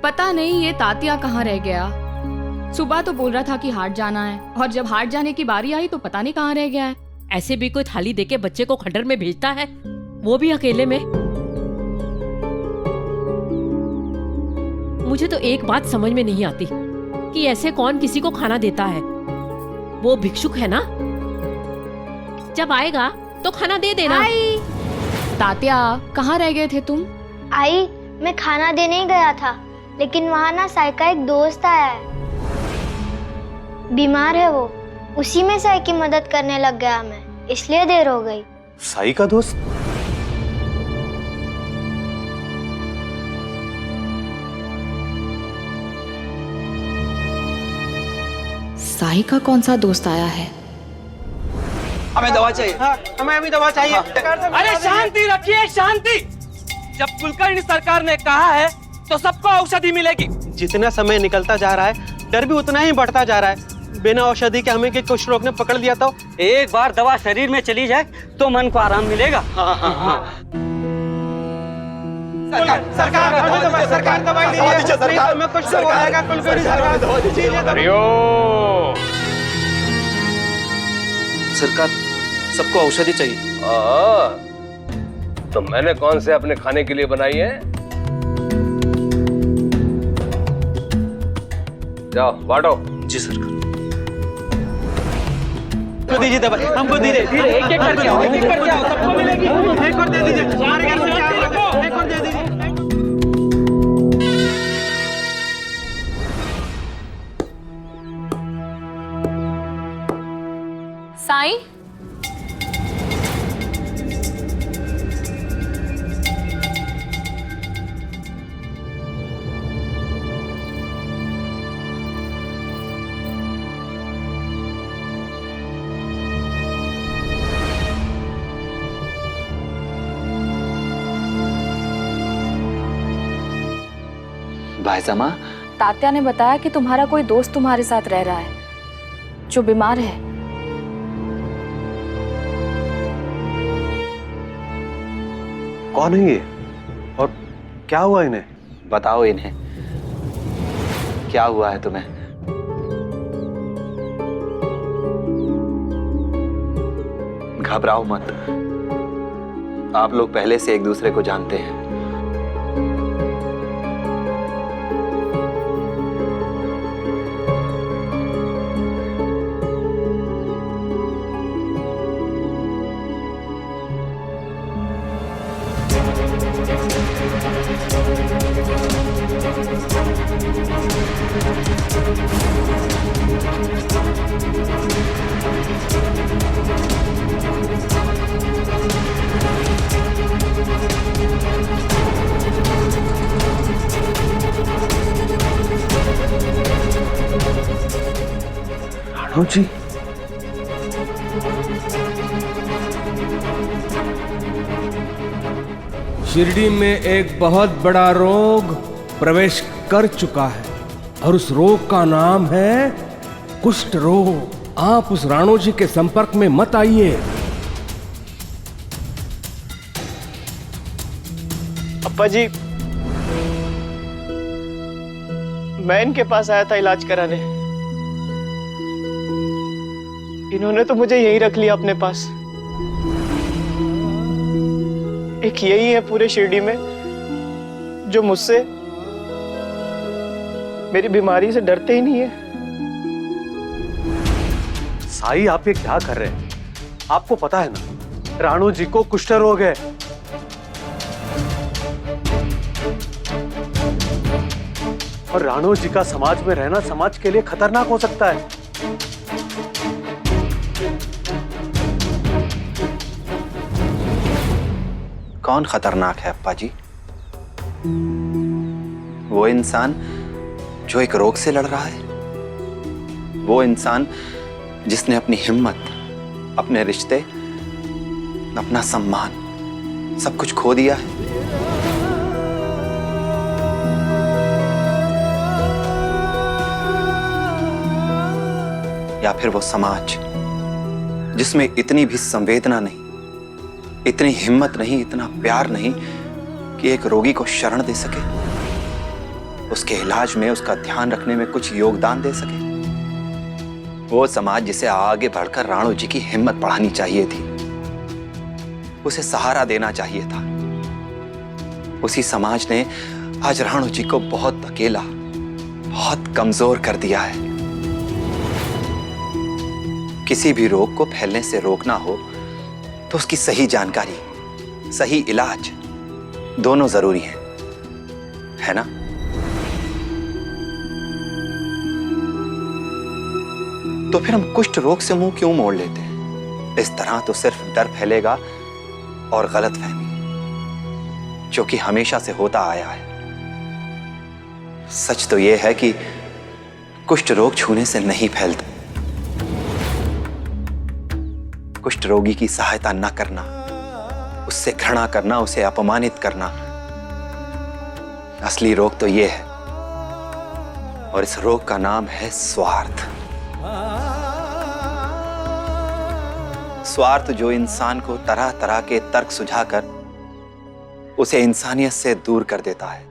पता नहीं ये तात्या कहाँ रह गया। सुबह तो बोल रहा था कि हाट जाना है, और जब हाट जाने की बारी आई तो पता नहीं कहाँ रह गया है। ऐसे भी कोई थाली देके बच्चे को खंडर में भेजता है, वो भी अकेले में। मुझे तो एक बात समझ में नहीं आती कि ऐसे कौन किसी को खाना देता है। वो भिक्षुक है ना, जब आएगा तो खाना दे देना। आई, तात्या कहाँ रह गए थे तुम? आई, मैं खाना देने ही गया था, लेकिन वहाँ ना साई का एक दोस्त आया है। बीमार है वो, उसी में साई की मदद करने लग गया मैं, इसलिए देर हो गई। साई का दोस्त? साई का कौन सा दोस्त आया है? हमें दवा चाहिए। हाँ, हमें अभी दवा चाहिए। अरे शांति रखिए, शांति। जब कुलकर्णी सरकार ने कहा है तो सबको औषधि मिलेगी। जितना समय निकलता जा रहा है, डर भी उतना ही बढ़ता जा रहा है। बिना औषधि के हमें कुछ रोग ने पकड़ लिया तो एक बार दवा शरीर में चली जाए तो मन को आराम मिलेगा। सरकार दवाई दीजिए। सरकार में कुछ हो जाएगा। कुलकर्णी सरकार, सबको औषधि चाहिए। तो मैंने कौन से अपने खाने के लिए बनाई है? जाओ बांटो। जी सरकार। हमको दीजिए दवाई, हमको दीजिए। एक एक करके आओ, एक एक करके आओ, सबको मिलेगी। एक और दे दीजिए, एक और दे दीजिए। साई, भाईजामा, तात्या ने बताया कि तुम्हारा कोई दोस्त तुम्हारे साथ रह रहा है जो बीमार है। कौन है ये और क्या हुआ इन्हें? बताओ इन्हें, क्या हुआ है तुम्हें? घबराओ मत, आप लोग पहले से एक दूसरे को जानते हैं। जी, शिरडी में एक बहुत बड़ा रोग प्रवेश कर चुका है और उस रोग का नाम है कुष्ठ रोग। आप उस राणो जी के संपर्क में मत आइए। अप्पा जी, मैं इनके पास आया था इलाज कराने। इन्होंने तो मुझे यहीं रख लिया अपने पास। एक यही है पूरे शिरडी में जो मुझसे, मेरी बीमारी से डरते ही नहीं है। साई, आप ये क्या कर रहे हैं? आपको पता है ना, राणो जी को कुष्ठ रोग है। और राणो जी का समाज में रहना समाज के लिए खतरनाक हो सकता है। कौन खतरनाक है अप्पा जी? वो इंसान जो एक रोग से लड़ रहा है, वो इंसान जिसने अपनी हिम्मत, अपने रिश्ते, अपना सम्मान सब कुछ खो दिया है। या फिर वो समाज जिसमें इतनी भी संवेदना नहीं, इतनी हिम्मत नहीं, इतना प्यार नहीं कि एक रोगी को शरण दे सके। उसके इलाज में, उसका ध्यान रखने में कुछ योगदान दे सके। वो समाज जिसे आगे बढ़कर राणो जी की हिम्मत बढ़ानी चाहिए थी, उसे सहारा देना चाहिए था, उसी समाज ने आज राणो जी को बहुत अकेला, बहुत कमजोर कर दिया है। किसी भी रोग को फैलने से रोकना हो तो उसकी सही जानकारी, सही इलाज दोनों जरूरी है ना? तो फिर हम कुष्ठ रोग से मुंह क्यों मोड़ लेते हैं? इस तरह तो सिर्फ डर फैलेगा और गलतफहमी, जो कि हमेशा से होता आया है। सच तो यह है कि कुष्ठ रोग छूने से नहीं फैलता। कुष्ठ रोगी की सहायता न करना, उससे घृणा करना, उसे अपमानित करना, असली रोग तो यह है। और इस रोग का नाम है स्वार्थ। स्वार्थ जो इंसान को तरह तरह के तर्क सुझाकर उसे इंसानियत से दूर कर देता है,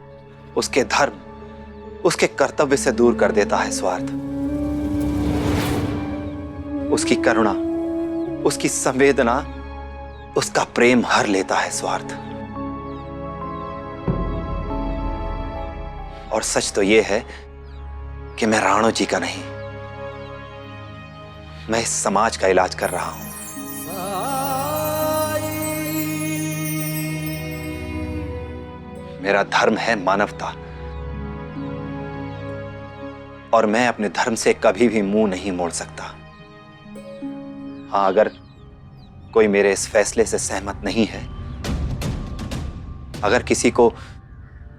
उसके धर्म, उसके कर्तव्य से दूर कर देता है। स्वार्थ उसकी करुणा, उसकी संवेदना, उसका प्रेम हर लेता है स्वार्थ। और सच तो यह है कि मैं राणो जी का नहीं, मैं इस समाज का इलाज कर रहा हूं। मेरा धर्म है मानवता, और मैं अपने धर्म से कभी भी मुंह नहीं मोड़ सकता। हाँ, अगर कोई मेरे इस फैसले से सहमत नहीं है, अगर किसी को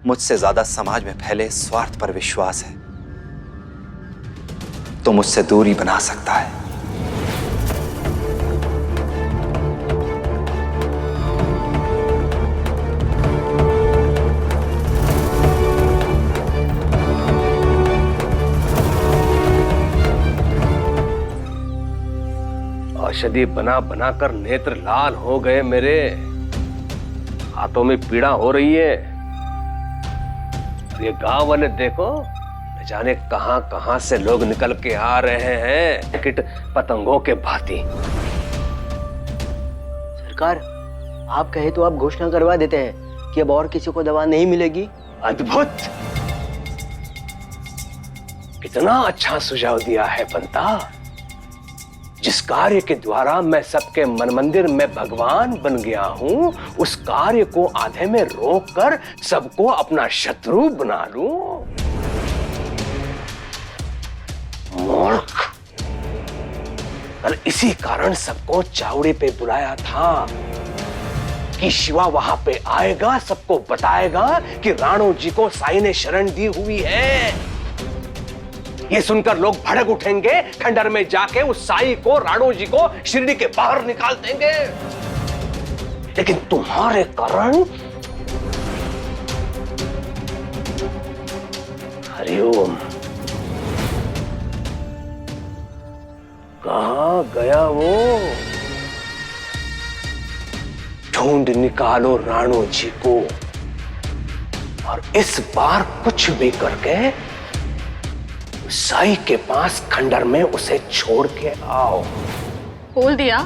मुझसे ज्यादा समाज में फैले स्वार्थ पर विश्वास है, तो मुझसे दूरी बना सकता है। औषधि बना बना कर नेत्र लाल हो गए मेरे, हाथों में पीड़ा हो रही है। और ये गांव वाले देखो, न जाने कहां कहां से लोग निकल के आ रहे हैं, कीट पतंगों के भांति। सरकार, आप कहे तो आप घोषणा करवा देते हैं कि अब और किसी को दवा नहीं मिलेगी। अद्भुत, कितना अच्छा सुझाव दिया है बंता। जिस कार्य के द्वारा मैं सबके मन मंदिर में भगवान बन गया हूं, उस कार्य को आधे में रोककर सबको अपना शत्रु बना लूं। मूर्ख, कल इसी कारण सबको चावड़ी पे बुलाया था कि शिवा वहां पे आएगा, सबको बताएगा कि राणो जी को साई ने शरण दी हुई है। ये सुनकर लोग भड़क उठेंगे, खंडर में जाके उस साई को, राणो जी को शिरडी के बाहर निकाल देंगे। लेकिन तुम्हारे कारण, हरिओम, कहां गया वो? ढूंढ निकालो राणो जी को, और इस बार कुछ भी करके साई के पास खंडर में उसे छोड़ के आओ। बोल दिया,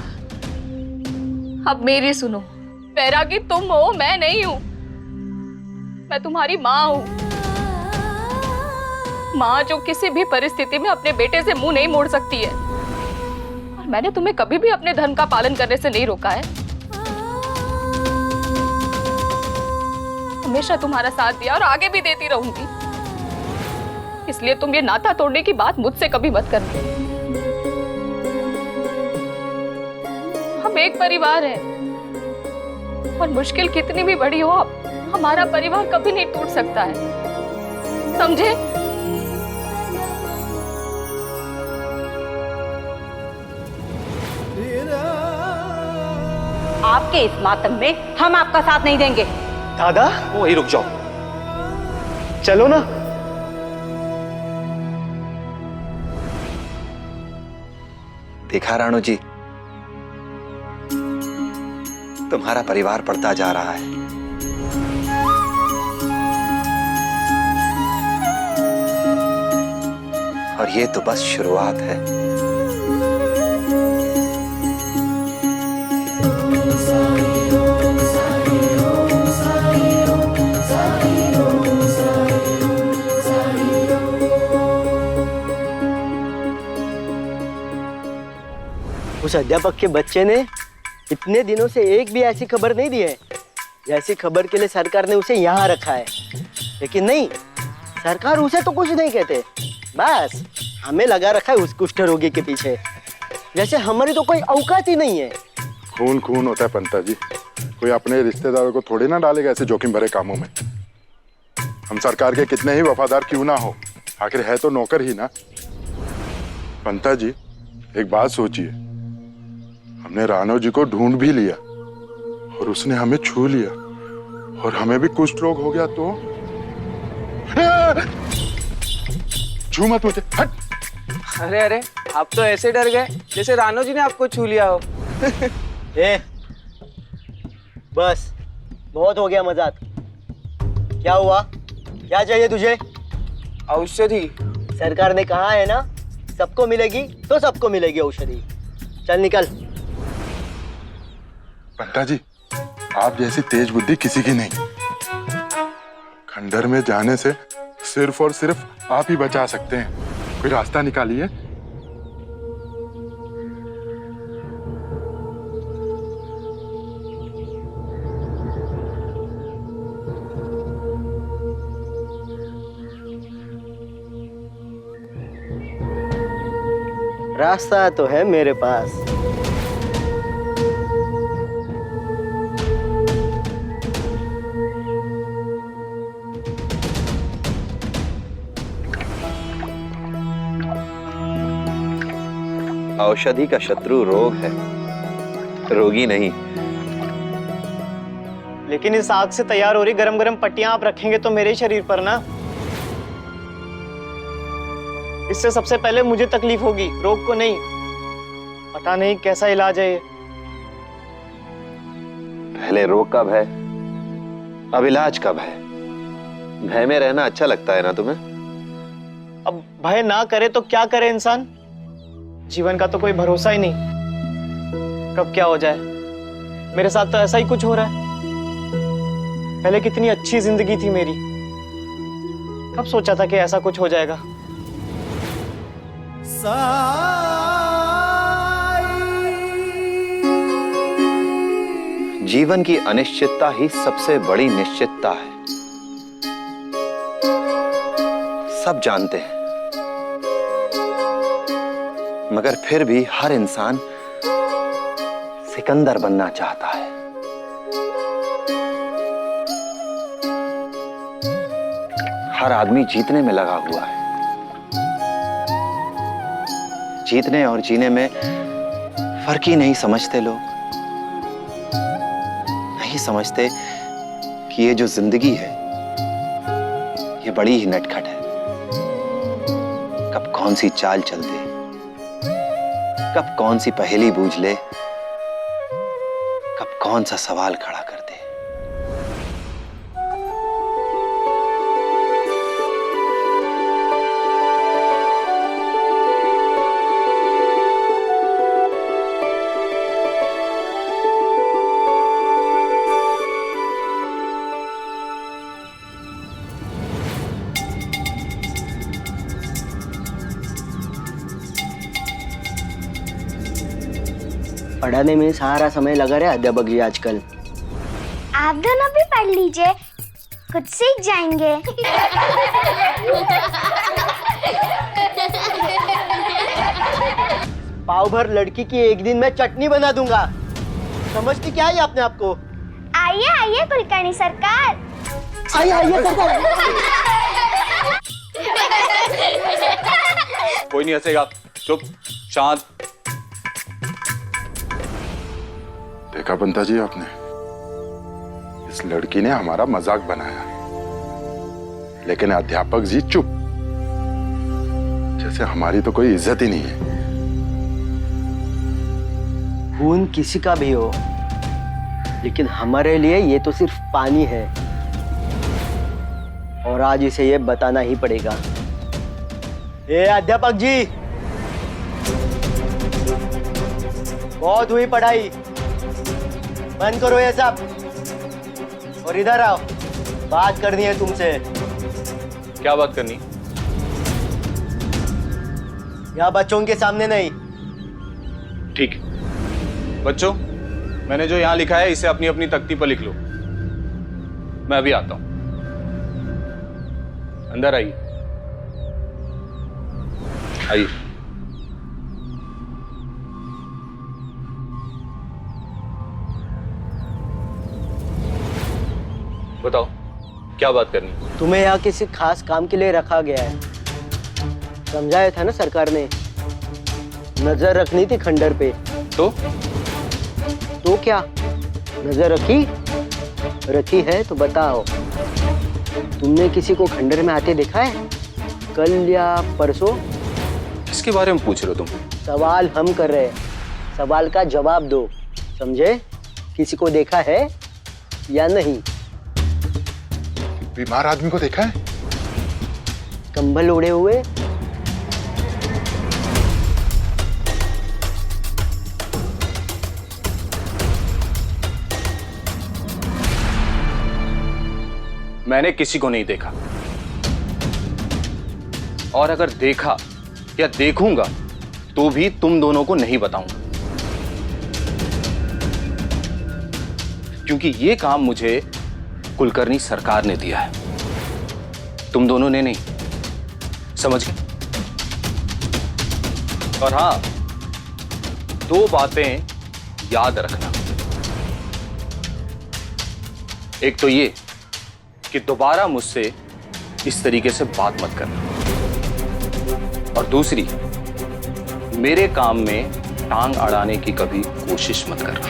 अब मेरी सुनो। बैरागी तुम हो, मैं नहीं हूं। मैं तुम्हारी माँ हूं, माँ जो किसी भी परिस्थिति में अपने बेटे से मुंह नहीं मोड़ सकती है। और मैंने तुम्हें कभी भी अपने धर्म का पालन करने से नहीं रोका है। हमेशा तुम्हारा साथ दिया और आगे भी देती रहूंगी। इसलिए तुम ये नाता तोड़ने की बात मुझसे कभी मत करना। हम एक परिवार हैं, और मुश्किल कितनी भी बड़ी हो, हमारा परिवार कभी नहीं टूट सकता है, समझे? आपके इस मातम में हम आपका साथ नहीं देंगे। दादा, वही रुक जाओ, चलो ना। देखा राणो जी, तुम्हारा परिवार बढ़ता जा रहा है। और ये तो बस शुरुआत है। उस अध्यापक के बच्चे ने इतने दिनों से एक भी ऐसी खबर नहीं दी है जैसी खबर के लिए सरकार ने उसे यहाँ रखा है। लेकिन नहीं, सरकार उसे तो कुछ नहीं कहते, बस हमें लगा रखा है उस कुष्ठ रोगी के पीछे, जैसे हमारी तो कोई औकात ही नहीं है। खून खून होता है पंता जी, कोई अपने रिश्तेदारों को थोड़ी ना डालेगा ऐसे जोखिम भरे कामों में। हम सरकार के कितने ही वफादार क्यों ना हो, आखिर है तो नौकर ही ना। पंता जी एक बात सोचिए, हमने रानो जी को ढूंढ भी लिया और उसने हमें छू लिया और हमें भी कुष्ठ रोग हो गया तो छू मत मुझे, हट। अरे अरे, आप तो ऐसे डर गए जैसे रानो जी ने आपको छू लिया हो। ए, बस बहुत हो गया मजाक। क्या हुआ, क्या चाहिए तुझे? औषधि। सरकार ने कहा है ना, सबको मिलेगी तो सबको मिलेगी औषधि। चल निकल। पंता जी आप जैसी तेज बुद्धि किसी की नहीं। खंडर में जाने से सिर्फ और सिर्फ आप ही बचा सकते हैं, कोई रास्ता निकालिए। रास्ता तो है मेरे पास। औषधि का शत्रु रोग है, रोगी नहीं। लेकिन इस आग से तैयार हो रही गरम गरम पट्टियां आप रखेंगे तो मेरे शरीर पर ना, इससे सबसे पहले मुझे तकलीफ होगी, रोग को नहीं। पता नहीं कैसा इलाज है ये। पहले रोग का भय, अब इलाज का भय। भय में रहना अच्छा लगता है ना तुम्हें? अब भय ना करे तो क्या करे इंसान? जीवन का तो कोई भरोसा ही नहीं, कब क्या हो जाए। मेरे साथ तो ऐसा ही कुछ हो रहा है। पहले कितनी अच्छी जिंदगी थी मेरी, कब सोचा था कि ऐसा कुछ हो जाएगा। जीवन की अनिश्चितता ही सबसे बड़ी निश्चितता है, सब जानते हैं। मगर फिर भी हर इंसान सिकंदर बनना चाहता है। हर आदमी जीतने में लगा हुआ है। जीतने और जीने में फर्क ही नहीं समझते लोग। नहीं समझते कि ये जो जिंदगी है ये बड़ी ही नटखट है। कब कौन सी चाल चल दे, कब कौन सी पहेली बूझ ले, कब कौन सा सवाल खड़ा कर दे। पढ़ाने में सारा समय लगा रहे अध्यापक जी आजकल। आप दोनों भी पढ़ लीजिए, कुछ सीख जाएंगे। पाव भर लड़की की एक दिन में चटनी बना दूंगा। समझती क्या है आपने आपको? आइए आइए कुलकर्णी सरकार। आइए आइए सरकार। कोई नहीं हंसेगा, चुप शांत। देखा पंता जी आपने, इस लड़की ने हमारा मजाक बनाया, लेकिन अध्यापक जी चुप, जैसे हमारी तो कोई इज्जत ही नहीं है। खून किसी का भी हो, लेकिन हमारे लिए ये तो सिर्फ पानी है, और आज इसे ये बताना ही पड़ेगा। ए अध्यापक जी, बहुत हुई पढ़ाई, बंद करो ये सब और इधर आओ, बात करनी है तुमसे। क्या बात करनी? यहाँ बच्चों के सामने नहीं। ठीक, बच्चों मैंने जो यहाँ लिखा है इसे अपनी अपनी तख्ती पर लिख लो। मैं अभी आता हूं, अंदर आइए। आइए। बताओ क्या बात करनी? तुम्हें यहाँ किसी खास काम के लिए रखा गया है, समझाया था ना सरकार ने। नजर रखनी थी खंडर पे। तो क्या नजर रखी है तो बताओ, तुमने किसी को खंडर में आते देखा है कल या परसों? इसके बारे में पूछ रहे हो तुम? सवाल हम कर रहे हैं, सवाल का जवाब दो, समझे? किसी को देखा है या नहीं? बीमार आदमी को देखा है? कंबल ओढ़े हुए? मैंने किसी को नहीं देखा, और अगर देखा या देखूंगा तो भी तुम दोनों को नहीं बताऊंगा, क्योंकि ये काम मुझे कुलकर्णी सरकार ने दिया है, तुम दोनों ने नहीं। समझ गए? और हां, 2 बातें याद रखना। एक तो ये कि दोबारा मुझसे इस तरीके से बात मत करना, और दूसरी, मेरे काम में टांग अड़ाने की कभी कोशिश मत करना।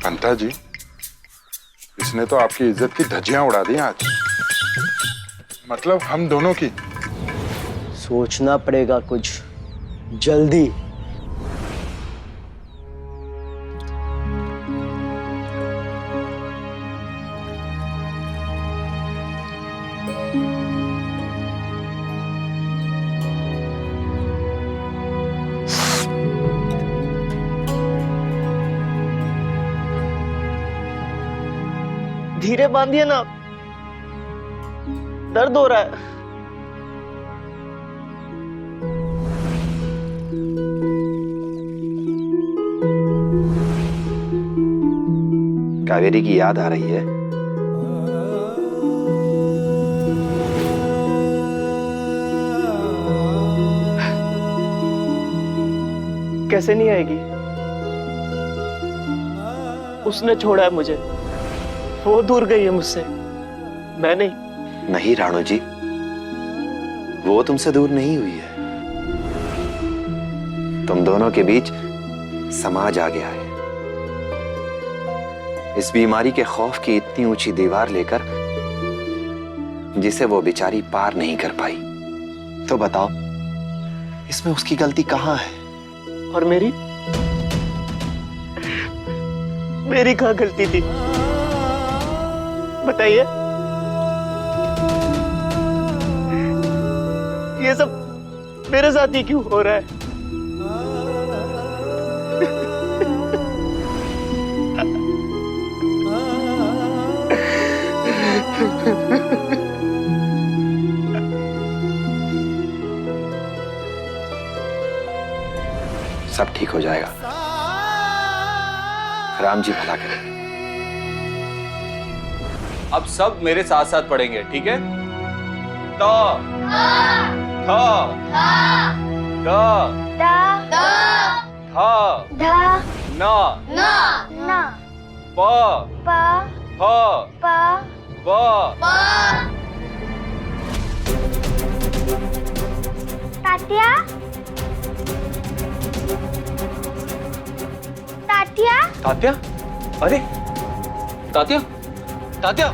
पंता जी, इसने तो आपकी इज्जत की धज्जियां उड़ा दी आज। मतलब हम दोनों की। सोचना पड़ेगा कुछ जल्दी। धीरे बांधिए ना, दर्द हो रहा है। कावेरी की याद आ रही है? कैसे नहीं आएगी? उसने छोड़ा है मुझे, वो दूर गई है मुझसे, मैं नहीं। नहीं राणो जी, वो तुमसे दूर नहीं हुई है। तुम दोनों के बीच समाज आ गया है। इस बीमारी के खौफ की इतनी ऊंची दीवार लेकर जिसे वो बेचारी पार नहीं कर पाई। तो बताओ, इसमें उसकी गलती कहाँ है? और मेरी कहाँ गलती थी? बताइए। ये सब मेरे साथ ही क्यों हो रहा है? सब ठीक हो जाएगा। राम जी भला करें। अब सब मेरे साथ साथ पढ़ेंगे, ठीक है? त थ द थ न प फ ब तात्या, तात्या, तात्या? अरे तात्या, तात्या,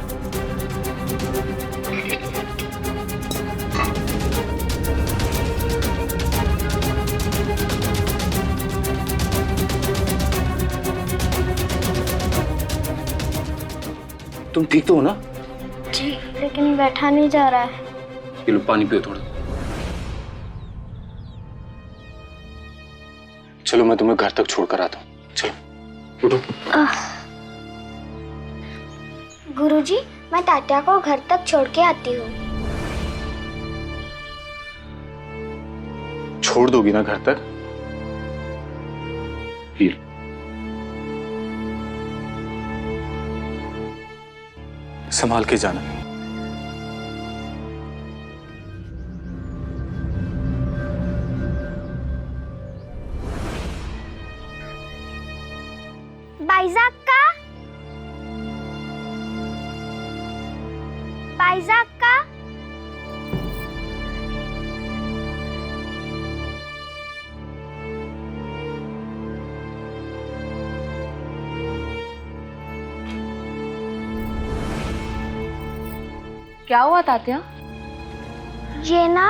तुम ठीक तो हो ना? जी, लेकिन बैठा नहीं जा रहा है। ये लो पानी पियो थोड़ा। चलो मैं तुम्हें घर तक छोड़कर आता हूँ। चलो उठो। गुरुजी, मैं तात्या को घर तक छोड़ के आती हूँ। छोड़ दोगी ना घर तक? फिर संभाल के जाना। बाइजाक का, बाइजाक का। क्या हुआ तात्या? ये ना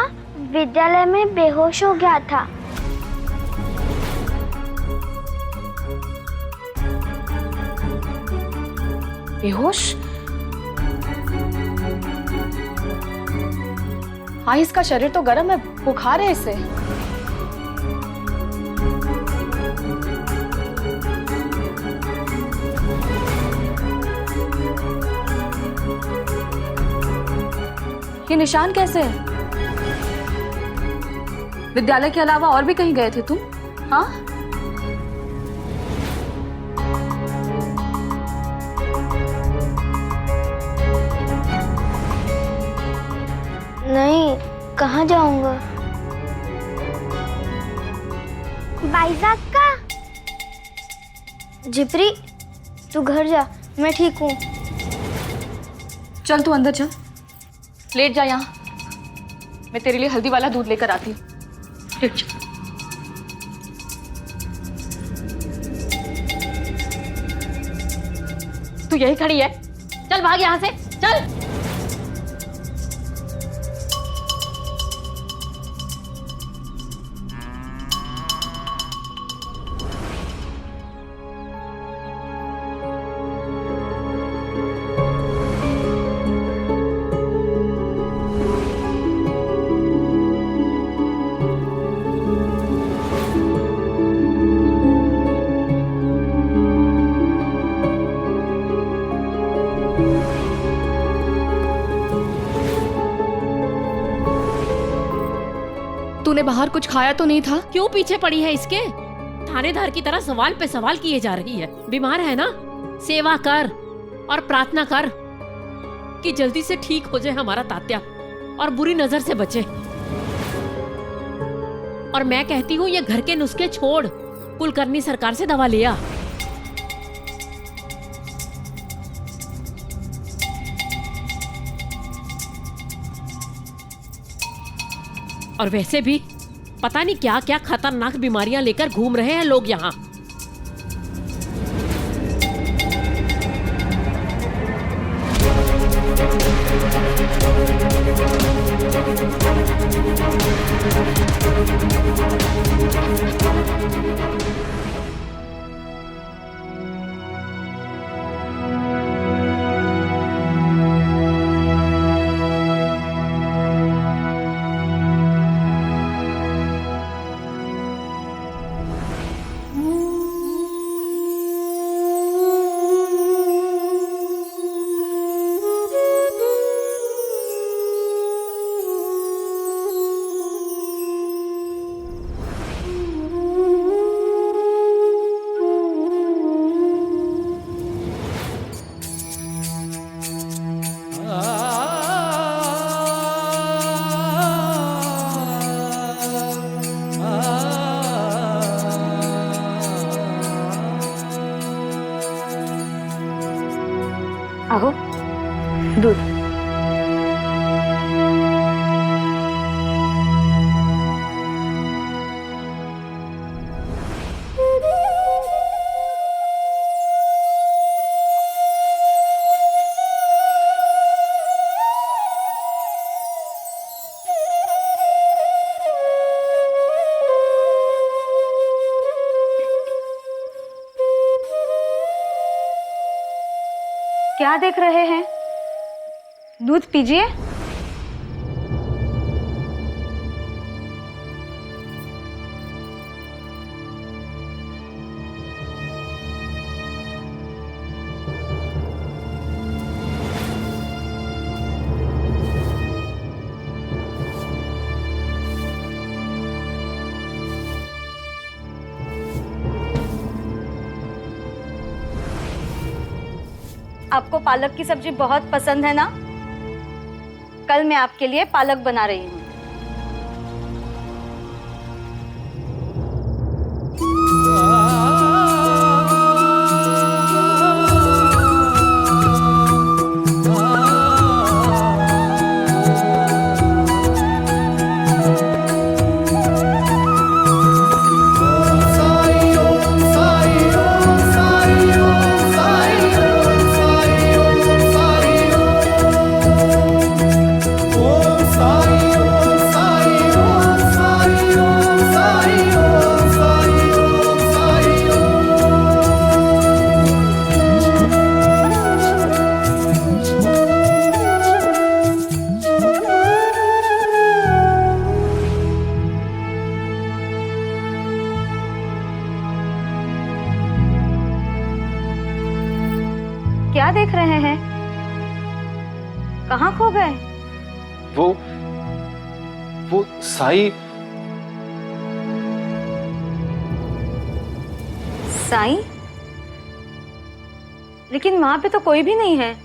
विद्यालय में बेहोश हो गया था। बेहोश? हाँ, इसका शरीर तो गर्म है, बुखार है इसे। ये निशान कैसे है? विद्यालय के अलावा और भी कहीं गए थे तुम? हाँ? नहीं, कहाँ जाऊंगा? बाइजाक का। जिप्री, तू घर जा, मैं ठीक हूँ। चल तू अंदर चल, लेट जा यहाँ। मैं तेरे लिए हल्दी वाला दूध लेकर आती हूँ। लेट जा। तू यही खड़ी है? चल भाग यहाँ से, चल। तूने बाहर कुछ खाया तो नहीं था? क्यों पीछे पड़ी है इसके? थानेदार की तरह सवाल पे सवाल किए जा रही है। बीमार है ना, सेवा कर और प्रार्थना कर कि जल्दी से ठीक हो जाए हमारा तात्या और बुरी नजर से बचे। और मैं कहती हूँ ये घर के नुस्खे छोड़, कुलकर्णी सरकार से दवा ले आ। और वैसे भी पता नहीं क्या क्या खतरनाक बीमारियां लेकर घूम रहे हैं लोग यहाँ। क्या देख रहे हैं? दूध पीजिए। आपको पालक की सब्जी बहुत पसंद है ना? कल मैं आपके लिए पालक बना रही हूँ। क्या देख रहे हैं? कहाँ खो गए? वो साई। साई? लेकिन वहां पे तो कोई भी नहीं है।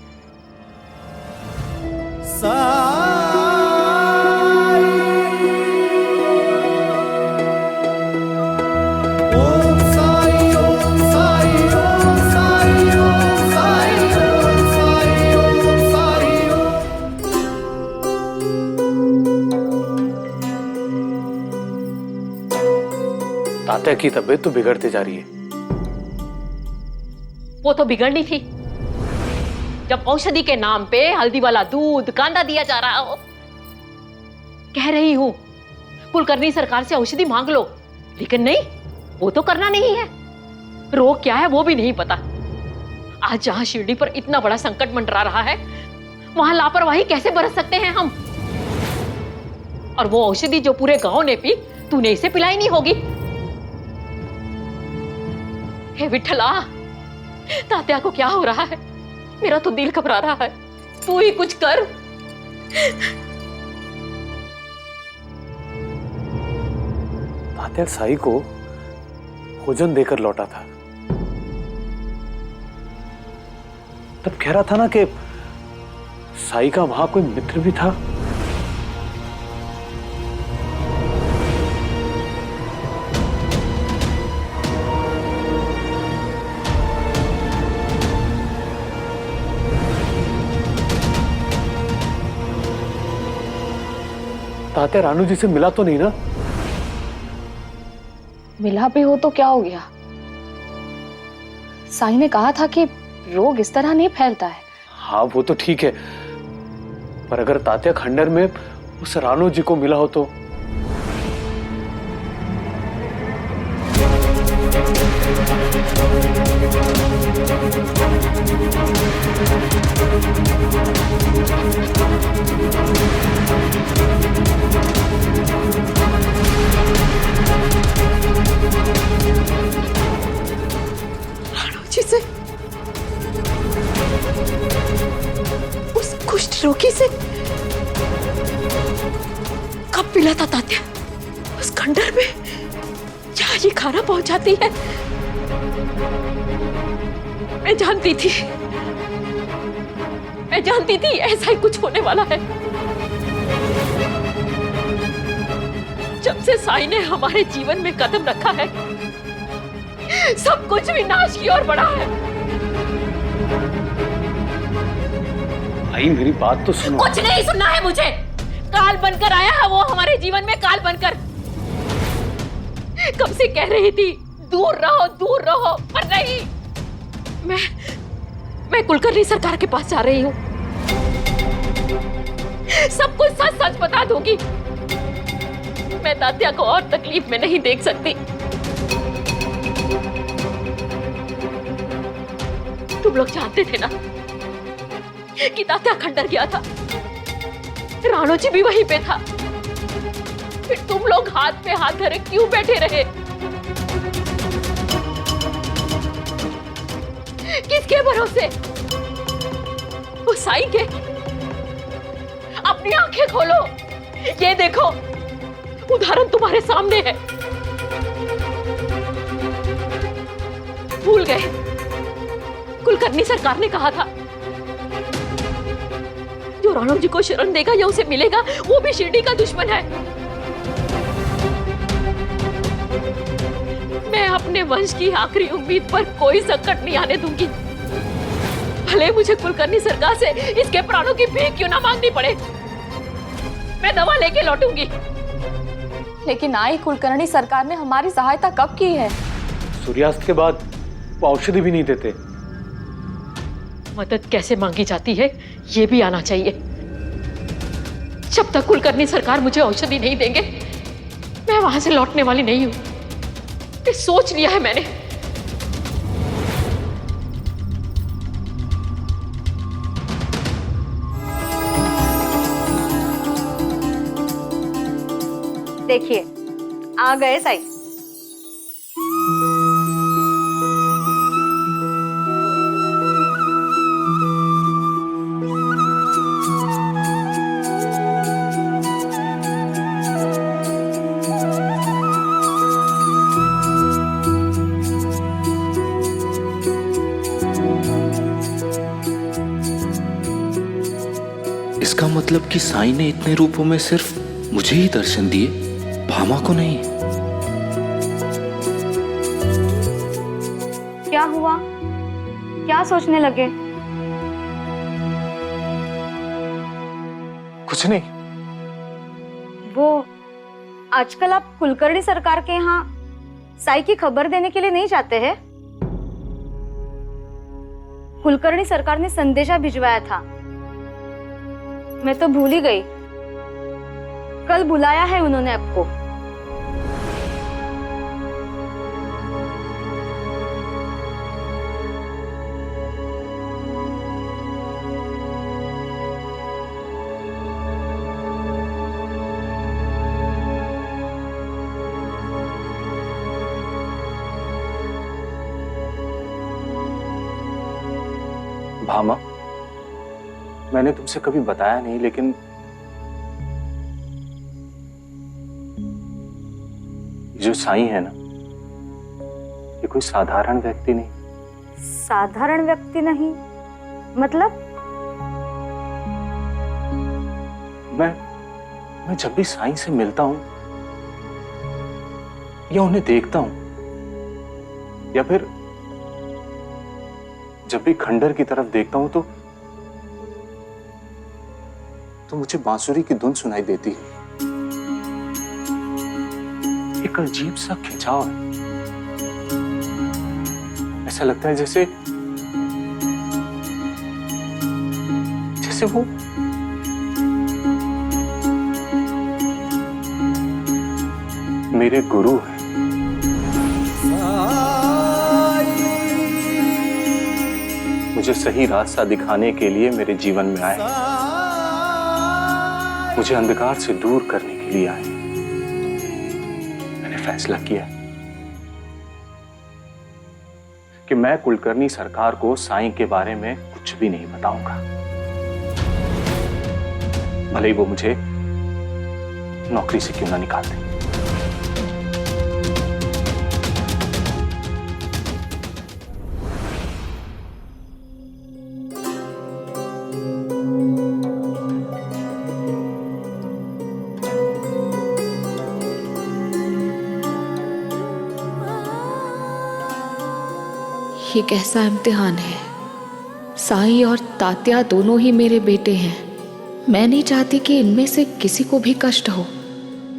तात्या की तबीयत तो बिगड़ती जा रही है। वो तो बिगड़नी थी जब औषधि के नाम पे हल्दी वाला दूध कांदा दिया जा रहा हो। कह रही हूं कुलकर्णी सरकार से औषधि मांग लो, लेकिन नहीं, वो तो करना नहीं है। रोग क्या है वो भी नहीं पता। आज जहां शिरडी पर इतना बड़ा संकट मंडरा रहा है, वहां लापरवाही कैसे बरत सकते हैं हम? और वो औषधि जो पूरे गांव ने पी, तूने इसे पिलाई नहीं होगी। हे विठला, तात्या को क्या हो रहा है? मेरा तो दिल घबरा रहा है। तू ही कुछ कर। तात्या साई को भोजन देकर लौटा था। तब कह रहा था ना कि साई का वहां कोई मित्र भी था। तात्या रानू जी से मिला तो नहीं ना? मिला भी हो तो क्या हो गया? साई ने कहा था कि रोग इस तरह नहीं फैलता है। हाँ वो तो ठीक है, पर अगर तात्या खंडर में उस रानू जी को मिला हो तो? से उस कुष्ठ रोगी से कब मिला था तात्या? उस खंडर में जहां ये खाना पहुंचाती है। मैं जानती थी ऐसा ही कुछ होने वाला है। जब से साई ने हमारे जीवन में कदम रखा है, सब कुछ विनाश की ओर बढ़ा है। आई मेरी बात तो सुनो। कुछ नहीं सुनना है मुझे। काल बनकर आया है वो हमारे जीवन में, काल बनकर। कब से कह रही थी दूर रहो, पर नहीं। मैं कुलकर्णी सरकार के पास जा रही हूँ। सब कुछ सच सच बता दूंगी। मैं तात्या को और तकलीफ में नहीं देख सकती। तुम लोग जानते थे ना कि तात्या खंडर गया था, राणो जी भी वहीं पे था, फिर तुम लोग हाथ पे हाथ धरे क्यों बैठे रहे? किसके भरोसे? वो साईं के? अपनी आंखें खोलो, ये देखो उदाहरण तुम्हारे सामने है। भूल गए कुलकर्णी सरकार ने कहा था जो राणो जी को शरण देगा या उसे मिलेगा वो भी शिरडी का दुश्मन है। मैं अपने वंश की आखिरी उम्मीद पर कोई संकट नहीं आने दूंगी, भले मुझे कुलकर्णी सरकार से इसके प्राणों की भीख क्यों ना मांगनी पड़े। मैं दवा लेके लौटूंगी। लेकिन आई कुलकर्णी सरकार ने हमारी सहायता कब की है? सूर्यास्त के बाद वो औषधि भी नहीं देते। मदद कैसे मांगी जाती है ये भी आना चाहिए। जब तक कुलकर्णी सरकार मुझे औषधि नहीं देंगे मैं वहां से लौटने वाली नहीं हूं। ये सोच लिया है मैंने। देखिए आ गए साईं। इसका मतलब कि साईं ने इतने रूपों में सिर्फ मुझे ही दर्शन दिए, भामा को नहीं। क्या हुआ? क्या सोचने लगे? कुछ नहीं। वो आजकल आप कुलकर्णी सरकार के यहाँ साईं की खबर देने के लिए नहीं जाते हैं? कुलकर्णी सरकार ने संदेशा भिजवाया था, मैं तो भूल ही गई। कल बुलाया है उन्होंने आपको। भामा, मैंने तुमसे कभी बताया नहीं, लेकिन जो साईं है ना, ये कोई साधारण व्यक्ति नहीं। साधारण व्यक्ति नहीं मतलब? मैं जब भी साईं से मिलता हूं या उन्हें देखता हूं या फिर जब भी खंडर की तरफ देखता हूं तो मुझे बांसुरी की धुन सुनाई देती है। एक अजीब सा खिंचाव है। ऐसा लगता है जैसे वो मेरे गुरु हैं। मुझे सही रास्ता दिखाने के लिए मेरे जीवन में आए, मुझे अंधकार से दूर करने के लिए आए। मैंने फैसला किया कि मैं कुलकर्णी सरकार को साईं के बारे में कुछ भी नहीं बताऊंगा, भले ही वो मुझे नौकरी से क्यों ना निकाल दें। ये कैसा इम्तिहान है। साईं और तात्या दोनों ही मेरे बेटे हैं। मैं नहीं चाहती कि इनमें से किसी को भी कष्ट हो।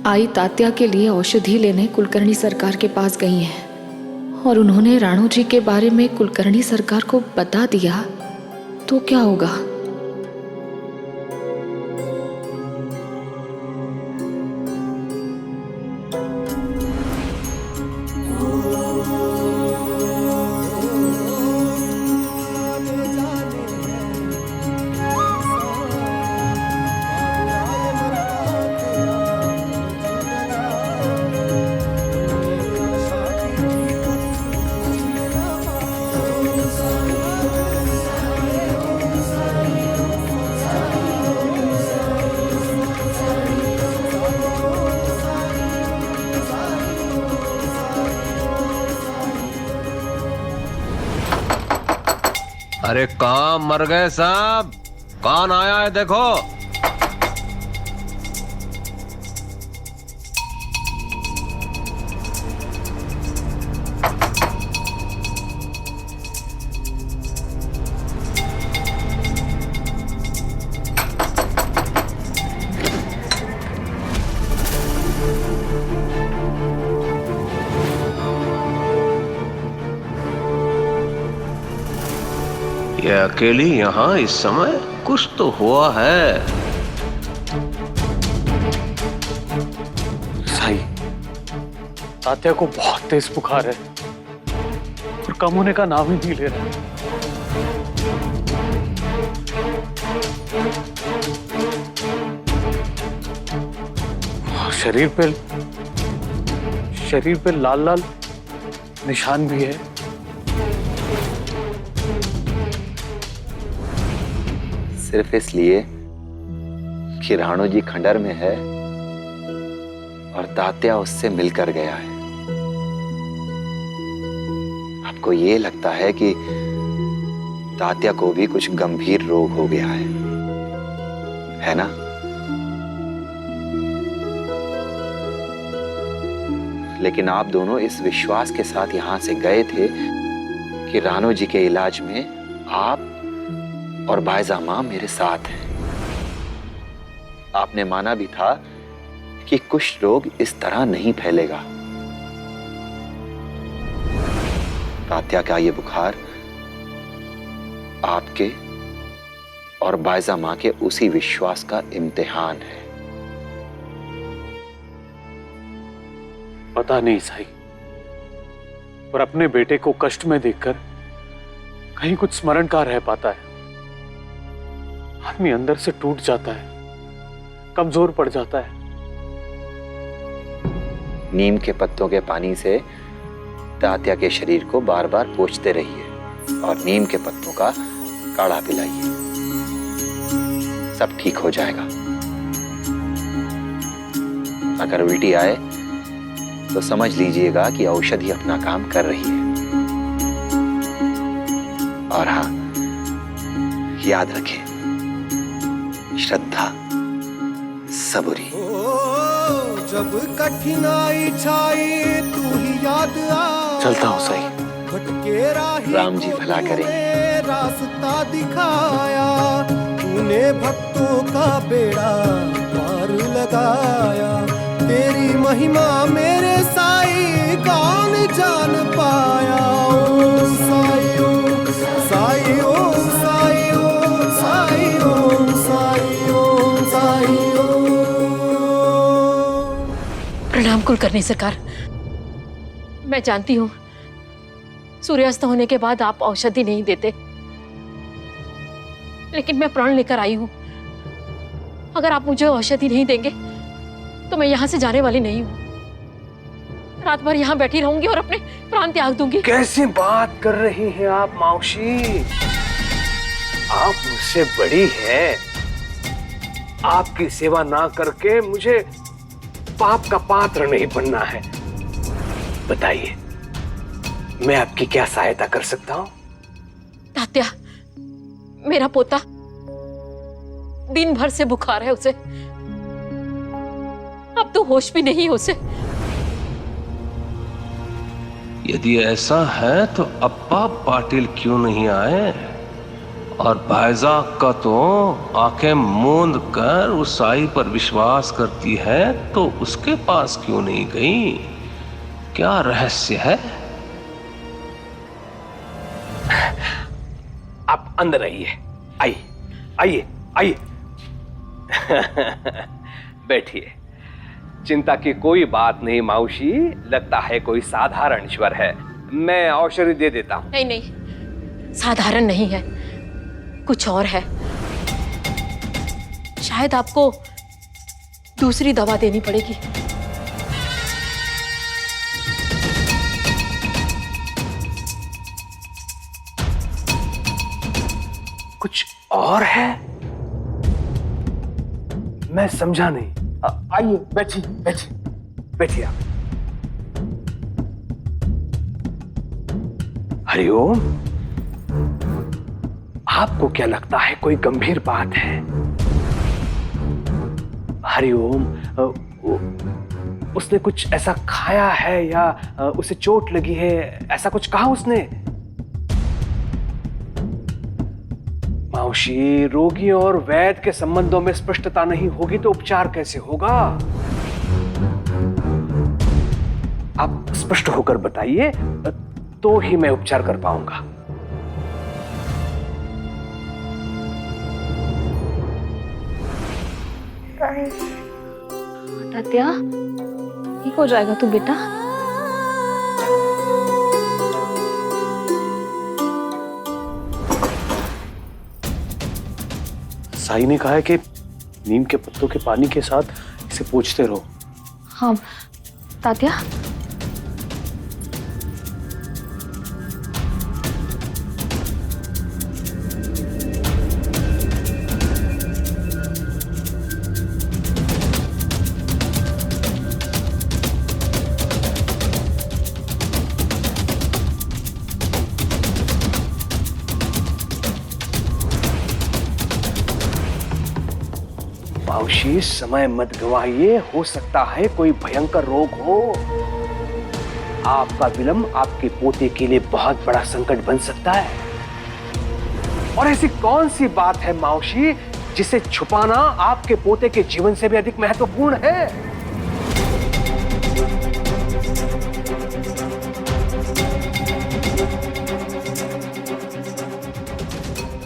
आई तात्या के लिए औषधि लेने कुलकर्णी सरकार के पास गई हैं और उन्होंने राणो जी के बारे में कुलकर्णी सरकार को बता दिया तो क्या होगा? अरे कहाँ मर गए साहब? कौन आया है देखो। ये अकेली यहाँ इस समय? कुछ तो हुआ है। साई, तात्या को बहुत तेज बुखार है और कम होने का नाम ही नहीं ले रहा है। शरीर पे लाल लाल निशान भी है। सिर्फ इसलिए कि राणो जी खंडर में है और तात्या उससे मिलकर गया है। आपको ये लगता है कि तात्या को भी कुछ गंभीर रोग हो गया है ना? लेकिन आप दोनों इस विश्वास के साथ यहां से गए थे कि राणो जी के इलाज में आप और बायजा मां मेरे साथ हैं। आपने माना भी था कि कुष्ठ रोग इस तरह नहीं फैलेगा। तात्या का ये बुखार आपके और बायजा मां के उसी विश्वास का इम्तिहान है। पता नहीं साई, पर अपने बेटे को कष्ट में देखकर कहीं कुछ स्मरण का रह पाता है। आदमी अंदर से टूट जाता है, कमजोर पड़ जाता है। नीम के पत्तों के पानी से तात्या के शरीर को बार बार पोंछते रहिए और नीम के पत्तों का काढ़ा पिलाइए। सब ठीक हो जाएगा। अगर उल्टी आए तो समझ लीजिएगा कि औषधि अपना काम कर रही है। और हाँ, याद रखें, श्रद्धा सबूरी। जब कठिनाई छाई तू ही याद आ। चलता हूं सही। राम जी भला करें। रास्ता दिखाया तूने, भक्तों का बेड़ा पार लगाया। तेरी महिमा मेरे साई कौन जान पाया। ओम साई ओम साई ओम साई ओम साई ओम साई ओम साई ओम। प्रणाम कुलकर्णी सरकार। मैं जानती हूँ सूर्यास्त होने के बाद आप औषधि नहीं देते, लेकिन मैं प्रण लेकर आई हूँ। अगर आप मुझे औषधि नहीं देंगे तो मैं यहाँ से जाने वाली नहीं हूँ। रात भर यहाँ बैठी रहूंगी और अपने प्राण त्याग दूंगी। कैसी बात कर रही हैं आप मौसी? आप मुझसे बड़ी हैं। आपकी सेवा ना करके मुझे पाप का पात्र नहीं बनना है। बताइए, मैं आपकी क्या सहायता कर सकता हूँ? तात्या, मेरा पोता दिन भर से बुखार है उसे। अब तो होश भी नहीं उसे। यदि ऐसा है तो अप्पा पाटिल क्यों नहीं आए? और बायजा का तो आंखें मूंद कर उस साई पर विश्वास करती है, तो उसके पास क्यों नहीं गई? क्या रहस्य है? आप अंदर आइए। आइए आइए आइए। बैठिए। चिंता की कोई बात नहीं मौसी, लगता है कोई साधारण ज्वर है। मैं औषधि दे देता हूँ। नहीं नहीं, साधारण नहीं है, कुछ और है। शायद आपको दूसरी दवा देनी पड़ेगी। कुछ और है? मैं समझा नहीं। आइए, बैठिए बैठिए बैठिए आप। हरिओम। आपको क्या लगता है कोई गंभीर बात है? हरिओम, उसने कुछ ऐसा खाया है या उसे चोट लगी है, ऐसा कुछ कहा उसने? मावशी, रोगी और वैद्य के संबंधों में स्पष्टता नहीं होगी तो उपचार कैसे होगा? आप स्पष्ट होकर बताइए तो ही मैं उपचार कर पाऊंगा। तात्या, ठीक हो जाएगा तू बेटा। साई ने कहा है कि नीम के पत्तों के पानी के साथ इसे पोंछते रहो। हाँ तात्या, मावशी, समय मत गवाइए, हो सकता है कोई भयंकर रोग हो। आपका विलंब आपके पोते के लिए बहुत बड़ा संकट बन सकता है। और ऐसी कौन सी बात है मावशी जिसे छुपाना आपके पोते के जीवन से भी अधिक महत्वपूर्ण है?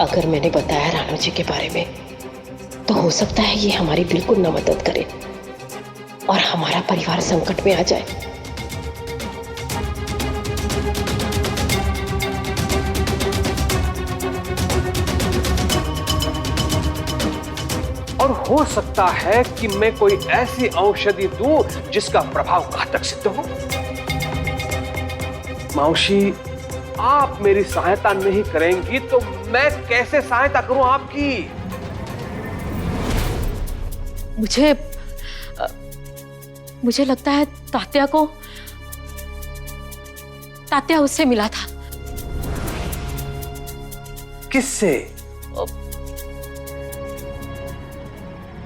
अगर मैंने बताया रानू जी के बारे में तो हो सकता है ये हमारी बिल्कुल न मदद करे और हमारा परिवार संकट में आ जाए। और हो सकता है कि मैं कोई ऐसी औषधि दूं जिसका प्रभाव घातक सिद्ध हो। मावशी, आप मेरी सहायता नहीं करेंगी तो मैं कैसे सहायता करूं आपकी? मुझे लगता है तात्या उससे मिला था। किससे?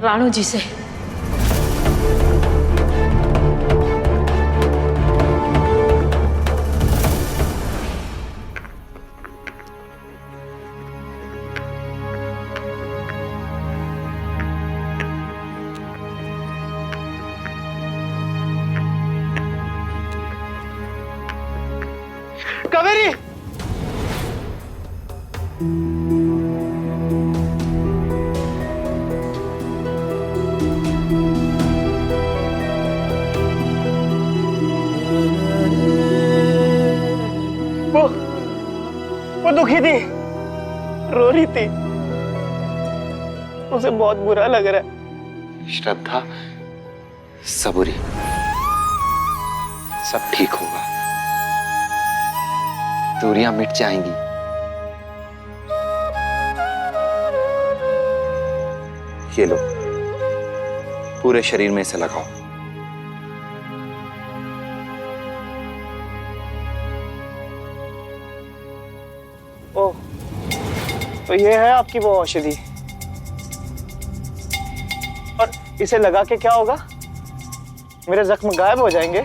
रानू जी से। कावेरी, वो दुखी थी, रो रही थी, उसे बहुत बुरा लग रहा है। श्रद्धा, सबूरी, सब ठीक होगा, दूरियां मिट जाएंगी। ये लो, पूरे शरीर में इसे लगाओ। ओह, तो ये है आपकी वो औषधि। और इसे लगा के क्या होगा? मेरे जख्म गायब हो जाएंगे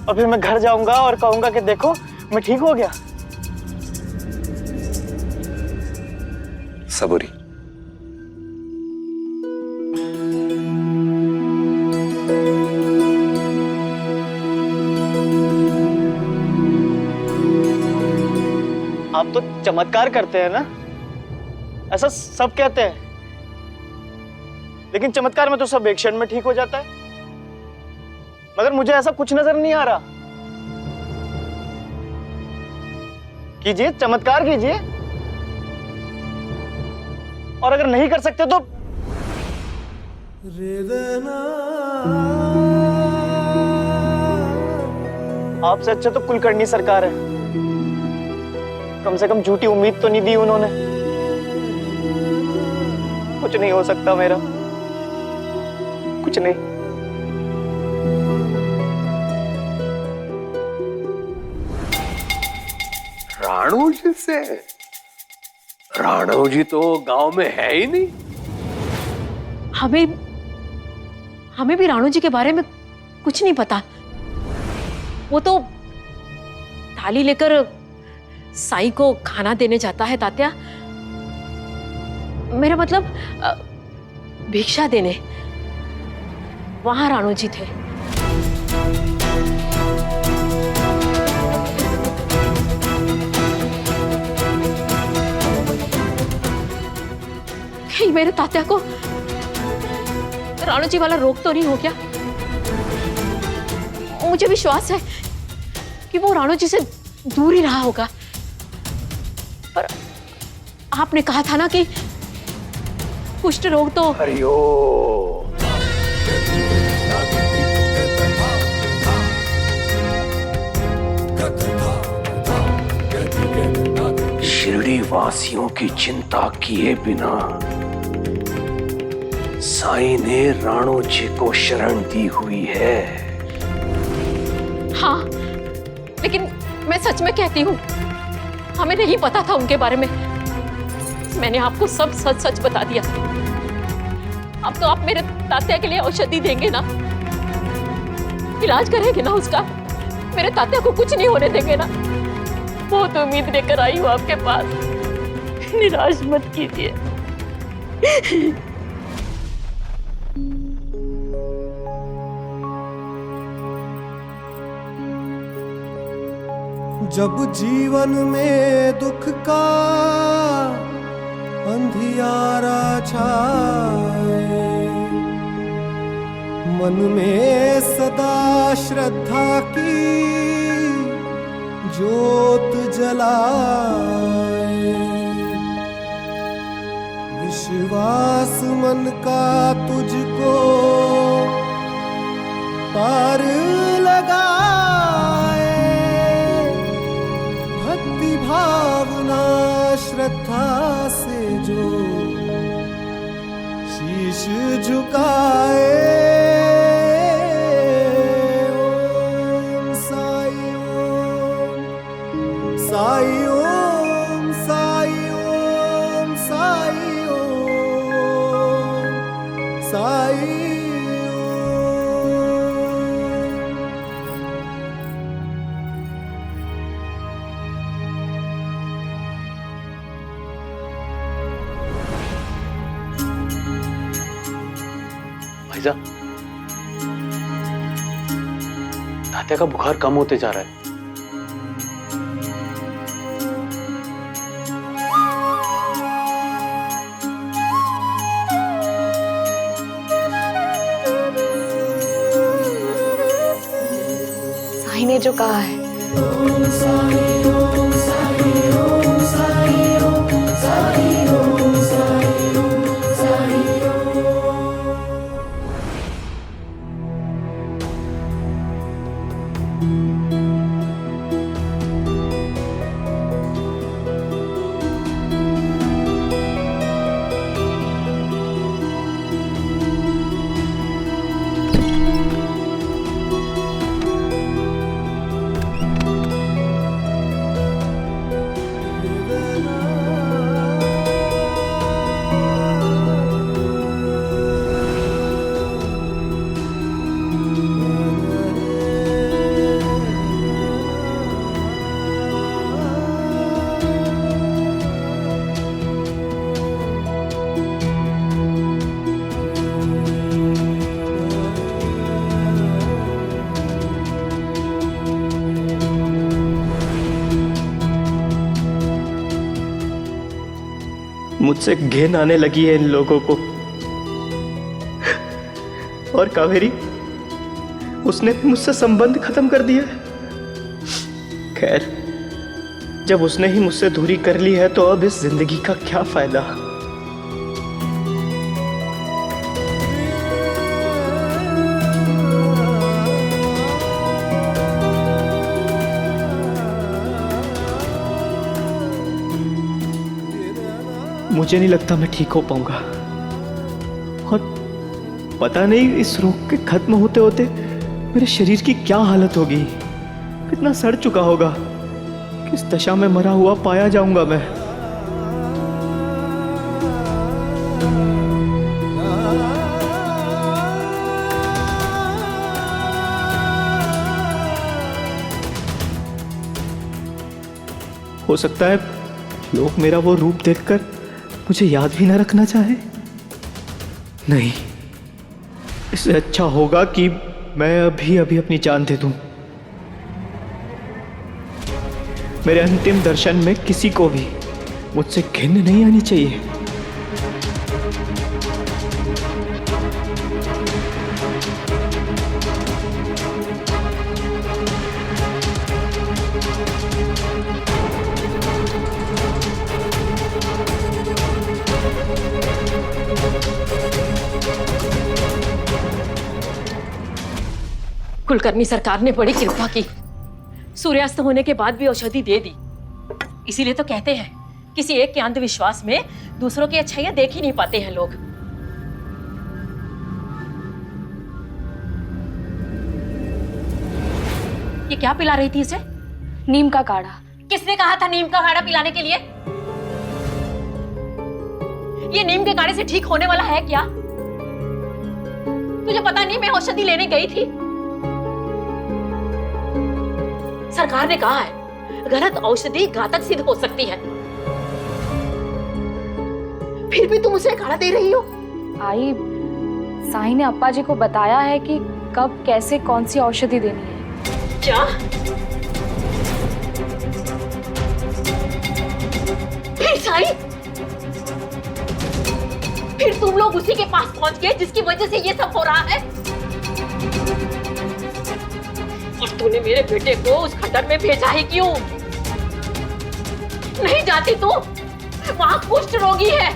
और फिर मैं घर जाऊंगा और कहूंगा कि देखो मैं ठीक हो गया। सबूरी, आप तो चमत्कार करते हैं ना, ऐसा सब कहते हैं, लेकिन चमत्कार में तो सब एक क्षण में ठीक हो जाता है, मगर मुझे ऐसा कुछ नजर नहीं आ रहा। कीजिए, चमत्कार कीजिए, और अगर नहीं कर सकते तो आपसे अच्छा तो कुलकर्णी सरकार है, कम से कम झूठी उम्मीद तो नहीं दी उन्होंने। कुछ नहीं हो सकता मेरा, कुछ नहीं। राणू जी से? राणो जी तो गांव में है ही नहीं। हमें भी राणो जी के बारे में कुछ नहीं पता। वो तो थाली लेकर साईं को खाना देने जाता है तात्या। मेरा मतलब भिक्षा देने। वहां राणो जी थे। कहीं मेरे तात्या को राणो जी वाला रोग तो नहीं हो गया? मुझे विश्वास है कि वो राणो जी से दूर ही रहा होगा। पर आपने कहा था ना कि कुष्ठ रोग तो शिरडी वासियों की चिंता किए बिना साईं ने राणो जी को शरण दी हुई है। हाँ, लेकिन मैं सच में कहती हूँ, हमें नहीं पता था उनके बारे में। मैंने आपको सब सच सच बता दिया। अब तो आप मेरे तात्या के लिए औषधि देंगे ना? इलाज करेंगे ना उसका? मेरे तात्या को कुछ नहीं होने देंगे ना? बहुत उम्मीद लेकर आई हूँ आपके पास, निराश मत कीजिए। जब जीवन में दुख का अंधियारा छाए, मन में सदा श्रद्धा की ज्योत जलाए, विश्वास मन का तुझको पार लगाए, भक्ति भावना श्रद्धा से जो शीश झुकाए। ओम साई ओम साई ओम साई ओम साई ओम साई। भाईजा, तात्या का बुखार कम होते जा रहा है। साईं ने जो कहा है, ओम साई ओम साई ओम साई ओम साई ओम साई ओम साई ओम। मुझसे घिन आने लगी है इन लोगों को। और कावेरी, उसने भी मुझसे संबंध खत्म कर दिया है। खैर, जब उसने ही मुझसे दूरी कर ली है तो अब इस जिंदगी का क्या फायदा। मुझे नहीं लगता मैं ठीक हो पाऊंगा। और पता नहीं इस रोग के खत्म होते होते मेरे शरीर की क्या हालत होगी, कितना सड़ चुका होगा, किस दशा में मरा हुआ पाया जाऊंगा मैं। हो सकता है लोग मेरा वो रूप देखकर मुझे याद भी ना रखना चाहे। नहीं, इससे अच्छा होगा कि मैं अभी अभी अपनी जान दे दूं। मेरे अंतिम दर्शन में किसी को भी मुझसे घिन नहीं आनी चाहिए। कुलकर्णी सरकार ने बड़ी कृपा की, सूर्यास्त होने के बाद भी औषधि दे दी। इसीलिए तो कहते हैं किसी एक के अंधविश्वास में दूसरों की अच्छाइयां देख ही नहीं पाते हैं लोग। ये क्या पिला रही थी इसे? नीम का काढ़ा। किसने कहा था नीम का काढ़ा पिलाने के लिए? ये नीम के काढ़े से ठीक होने वाला है क्या? तुझे पता नहीं मैं औषधि लेने गई थी। सरकार ने कहा है गलत औषधि घातक सिद्ध हो सकती है, फिर भी तुम उसे काढ़ा दे रही हो। आई, साई ने अप्पा जी को बताया है कि कब कैसे कौन सी औषधि देनी है। क्या? फिर साई, फिर तुम लोग उसी के पास पहुंच गए जिसकी वजह से ये सब हो रहा है। और तूने मेरे बेटे को उस खड्डर में भेजा है क्यों? नहीं जाती तू, वहां कुष्ठ रोगी है।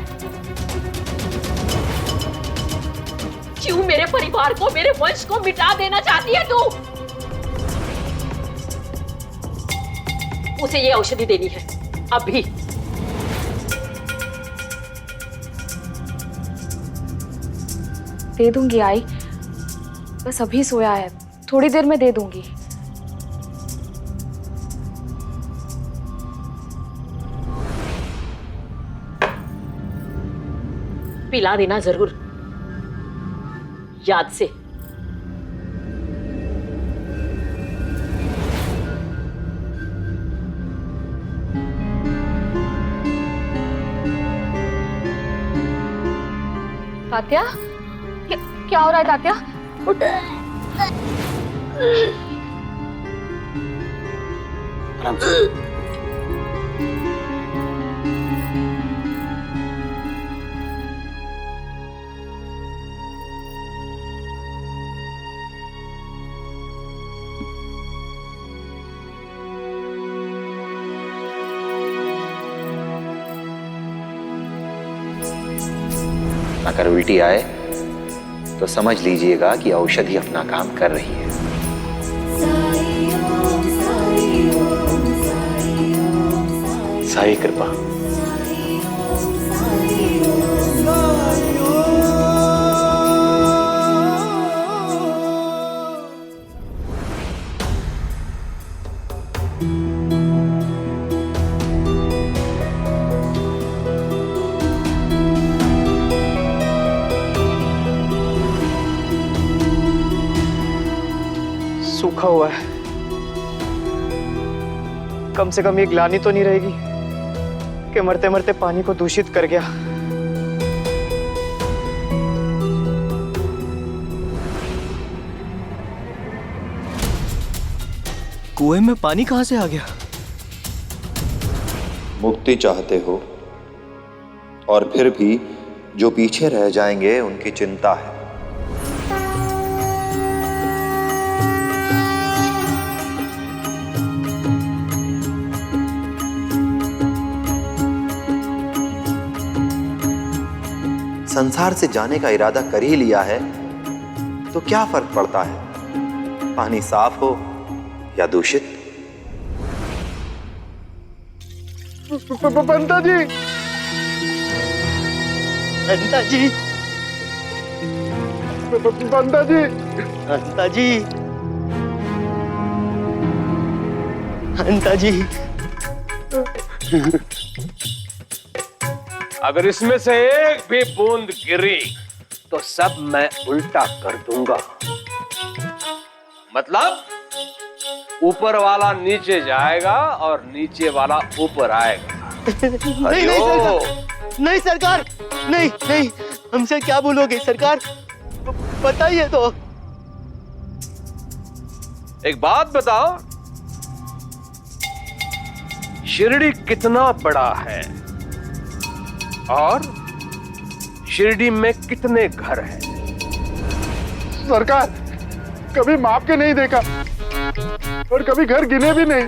क्यों मेरे परिवार को, मेरे वंश को मिटा देना चाहती है तू? उसे ये औषधि देनी है अभी। दे दूंगी आई, बस अभी सोया है, थोड़ी देर में दे दूंगी। पिला देना जरूर, याद से। तात्या, क्या हो रहा है तात्या? आराम से। अगर उल्टी आए तो समझ लीजिएगा कि औषधि अपना काम कर रही है। साई कृपा। सूखा हुआ है, कम से कम ये ग्लानि तो नहीं रहेगी कि मरते मरते पानी को दूषित कर गया। कुएं में पानी कहां से आ गया? मुक्ति चाहते हो और फिर भी जो पीछे रह जाएंगे उनकी चिंता है। संसार से जाने का इरादा कर ही लिया है तो क्या फर्क पड़ता है, पानी साफ हो या दूषित। पंता जी, पंता जी, पंता जी, पंता जी, पंता जी। अगर इसमें से एक भी बूंद गिरी तो सब मैं उल्टा कर दूंगा। मतलब ऊपर वाला नीचे जाएगा और नीचे वाला ऊपर आएगा। नहीं नहीं सरकार, नहीं सरकार, नहीं नहीं, हमसे क्या भूलोगे सरकार, बताइए तो। एक बात बताओ, शिरडी कितना बड़ा है और शिरडी में कितने घर हैं? सरकार, कभी माप के नहीं देखा और कभी घर गिने भी नहीं।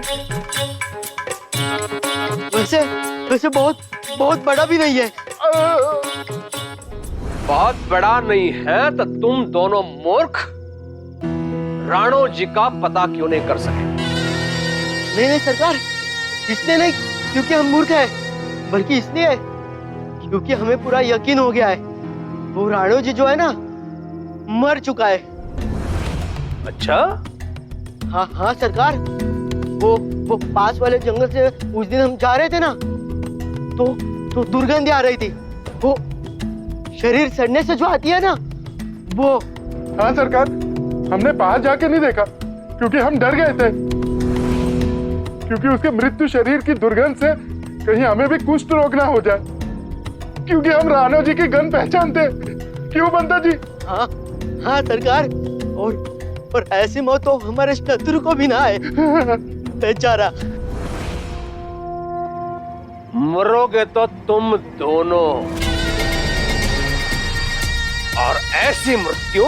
वैसे वैसे बहुत बहुत बड़ा भी नहीं है। बहुत बड़ा नहीं है तो तुम दोनों मूर्ख राणो जी का पता क्यों नहीं कर सके? नहीं नहीं सरकार, इसलिए नहीं क्योंकि हम मूर्ख हैं, बल्कि इसलिए क्योंकि हमें पूरा यकीन हो गया है वो राणो जी जो है ना मर चुका है। अच्छा? हाँ हाँ सरकार, वो पास वाले जंगल से उस दिन हम जा रहे थे ना, तो दुर्गंध आ रही थी, वो शरीर सड़ने से जो आती है ना वो। हाँ सरकार, हमने पास जाके नहीं देखा क्योंकि हम डर गए थे, क्योंकि उसके मृत्यु शरीर की दुर्गंध से कहीं हमें भी कुष्ठ रोग ना हो जाए, क्योंकि हम राणो जी की गंध पहचानते। क्यों बंता जी? हाँ हाँ सरकार, और ऐसी मौत तो हमारे शत्रु को भी ना आए बेचारा। मरोगे तो तुम दोनों, और ऐसी मृत्यु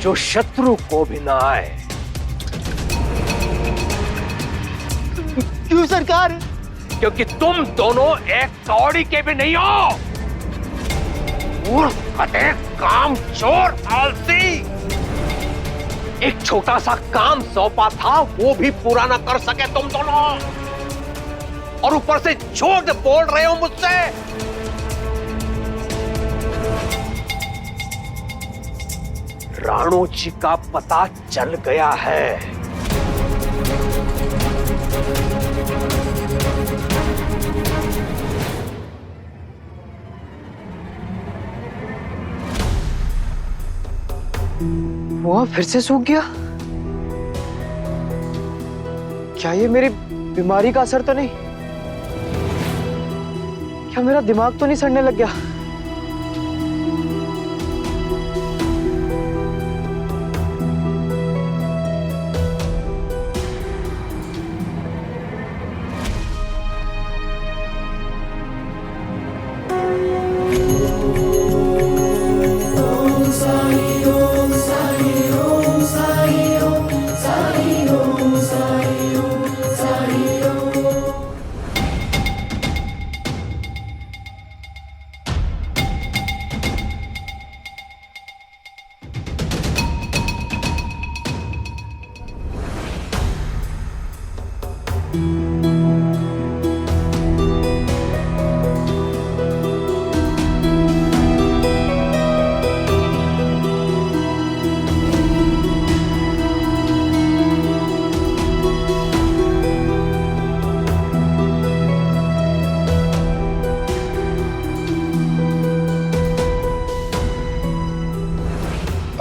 जो शत्रु को भी ना आए। क्यों सरकार? क्योंकि तुम दोनों एक कौड़ी के भी नहीं हो। काम चोर, आलसी। एक छोटा सा काम सौंपा था वो भी पूरा ना कर सके तुम दोनों, और ऊपर से झूठ बोल रहे हो मुझसे। राणो जी का पता चल गया है। वो फिर से सूख गया? क्या ये मेरी बीमारी का असर तो नहीं? क्या मेरा दिमाग तो नहीं सड़ने लग गया?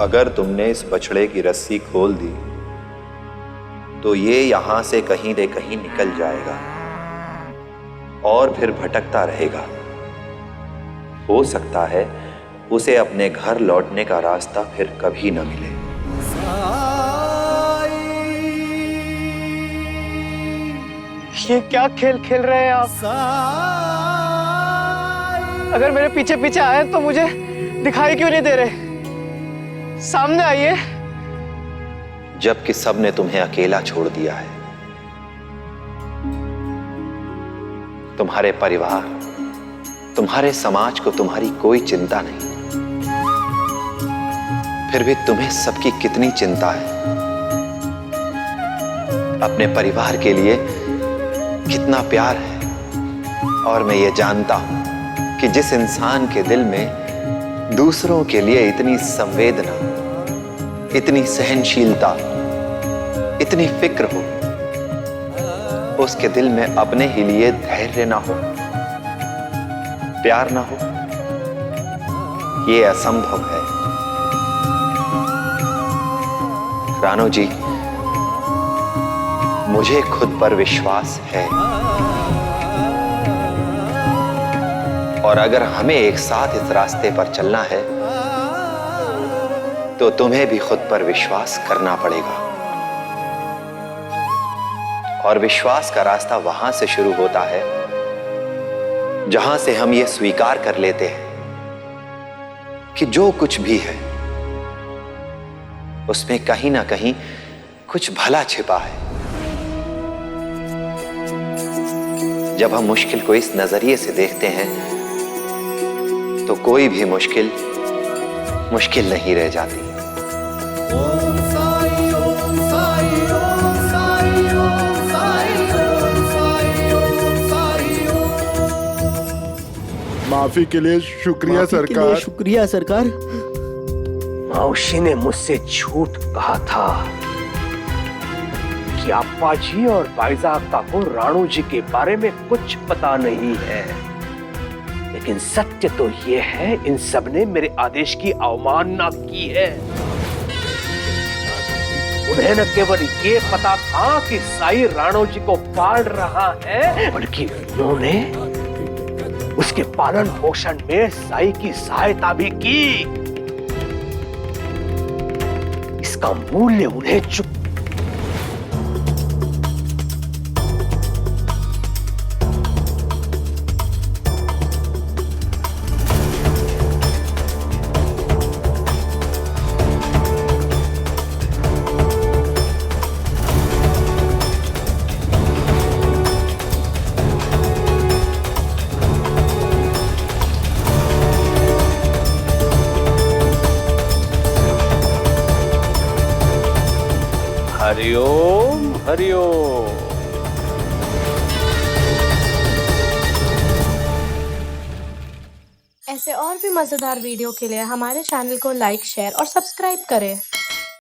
अगर तुमने इस बछड़े की रस्सी खोल दी तो ये यहां से कहीं न कहीं निकल जाएगा और फिर भटकता रहेगा। हो सकता है उसे अपने घर लौटने का रास्ता फिर कभी न मिले। ये क्या खेल खेल रहे हैं आप? अगर मेरे पीछे पीछे आए तो मुझे दिखाई क्यों नहीं दे रहे? सामने आइए। जबकि सबने तुम्हें अकेला छोड़ दिया है, तुम्हारे परिवार, तुम्हारे समाज को तुम्हारी कोई चिंता नहीं, फिर भी तुम्हें सबकी कितनी चिंता है। अपने परिवार के लिए कितना प्यार है। और मैं ये जानता हूं कि जिस इंसान के दिल में दूसरों के लिए इतनी संवेदना, इतनी सहनशीलता, इतनी फिक्र हो, उसके दिल में अपने ही लिए धैर्य ना हो, प्यार ना हो, ये असंभव है। राणो जी, मुझे खुद पर विश्वास है, और अगर हमें एक साथ इस रास्ते पर चलना है तो तुम्हें भी खुद पर विश्वास करना पड़ेगा। और विश्वास का रास्ता वहां से शुरू होता है जहां से हम ये स्वीकार कर लेते हैं कि जो कुछ भी है उसमें कहीं ना कहीं कुछ भला छिपा है। जब हम मुश्किल को इस नजरिए से देखते हैं तो कोई भी मुश्किल मुश्किल नहीं रह जाती। माफी के लिए शुक्रिया सरकार। शुक्रिया सरकार। मौसी ने मुझसे झूठ कहा था कि अप्पा जी और बाईजाक्ता को राणू जी के बारे में कुछ पता नहीं है, लेकिन सत्य तो यह है इन सब ने मेरे आदेश की अवमानना की है। उन्हें न केवल ये पता था कि साई राणू जी को पाल रहा है, बल्कि उन्होंने उसके पालन पोषण में साई की सहायता भी की। इसका मूल्य उन्हें हरिओम हरिओम। ऐसे और भी मजेदार वीडियो के लिए हमारे चैनल को लाइक, शेयर और सब्सक्राइब करें।